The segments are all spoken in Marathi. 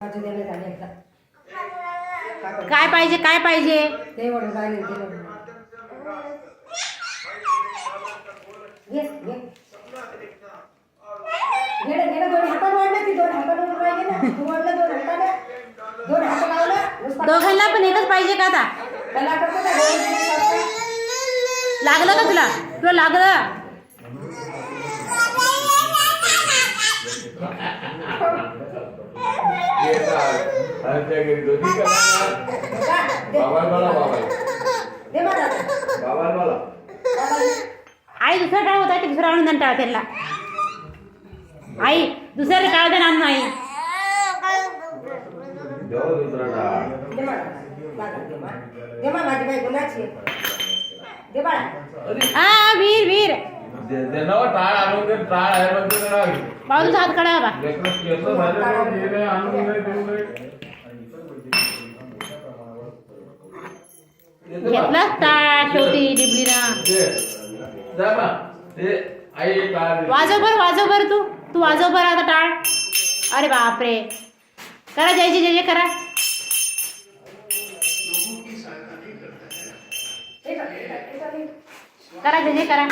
काय पाहिजे काय पाहिजे ते वडू काय नाही घे घे घे घे दोन हाताने वाढलं की दोन हाताने राहिले ना तू वाढलं दोन हाताने दोन हात लावलं दोघांना पण एकच पाहिजे का आता त्याला करतो का लागलं का तुला तुला लागलं आई दुसरा टाळ होता दुसरा आणून टाळ त्यांना आई दुसऱ्या टाळ दे आणून आई हा वीर वीर बाजूचा हात काढा बाबा घेतला टाळ शेवटी डिबलीना वाजव बर तू वाजव बर आता टाळ अरे बापरे करा जय जय जय करा करा जय जय करा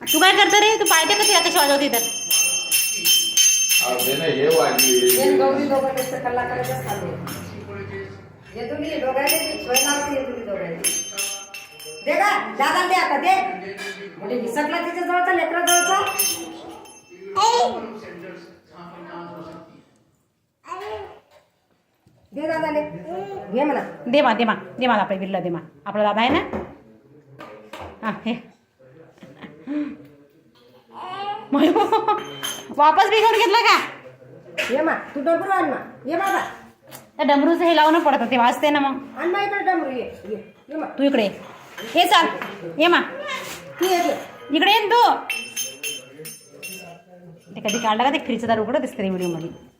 तू काय करतो रे तू पाहिजे कशी आता वाजवते तर गौरी दोघांचे कल्ला करायचा चालू येतो मी दोघांचे स्वयंपाक येतो मी दोघांचे दे का दादा दे आता दे म्हणजे विसरला तिच्या जवळचा लेकरा जवळचा दे दादा ले घे म्हणा दे मा आपल्या बिरला दे मा आपला दादा आहे ना हा हे वापस बी घेऊन घेतला का ये मा तू डमरू आण मा ये बाबा त्या डमरूचं हे लावणं पडतं ते वाजते ना मग आण मा इकडे डमरू ये ये मा तू इकडे हे चाल ये मा तू ये इकडे ये तू ते कधी काढला का ते फ्रीजचा दार उघडं दिसतं व्हिडिओ मध्ये